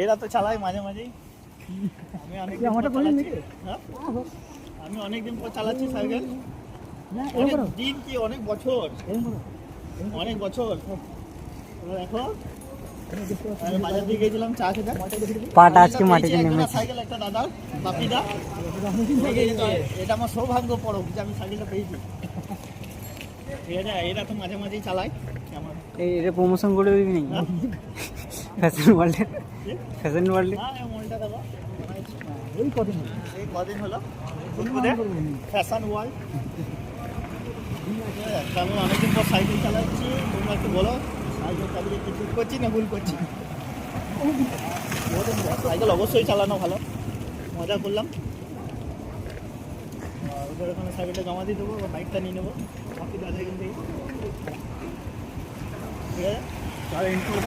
এরা তো চালায় মাঝে মাঝেই। আমি অনেকদিন পর চালাচ্ছি সাইকেল। দিন কি অনেক বছর, অনেক বছর। দেখো আমি বাজার দিয়ে গেছিলাম চা খেতে, পাটা আজকে মাটিতে নেমেছে। সাইকেল একটা দাদা বাপিদা, এটা আমার সৌভাগ্য পড়ো যে আমি সাইকেলটা পেয়েছি। এরা তো মাঝে মাঝেই চালায়। এটা প্রমোশন করে দিবি নাকি ফ্যাশন ওয়ার্ল্ডে? ফ্যাশন ওয়ার্ল্ডে মলটা দেবো এই কদিন হলো ফ্যাশন ওয়ার্ল্ড। আমি অনেকদিন পর সাইকেল চালাচ্ছি, তোমরা একটু বলো সাইকেল চালিয়ে কি ঠিক করছি না ভুল করছি? সাইকেল অবশ্যই চালানো ভালো, মজা করলাম। ওদের ওখানে সাইকেলটা জমা দিয়ে দেবো, বাইকটা নিয়ে নেবো বাকি দাদা এখান থেকে। ঠিক আছে।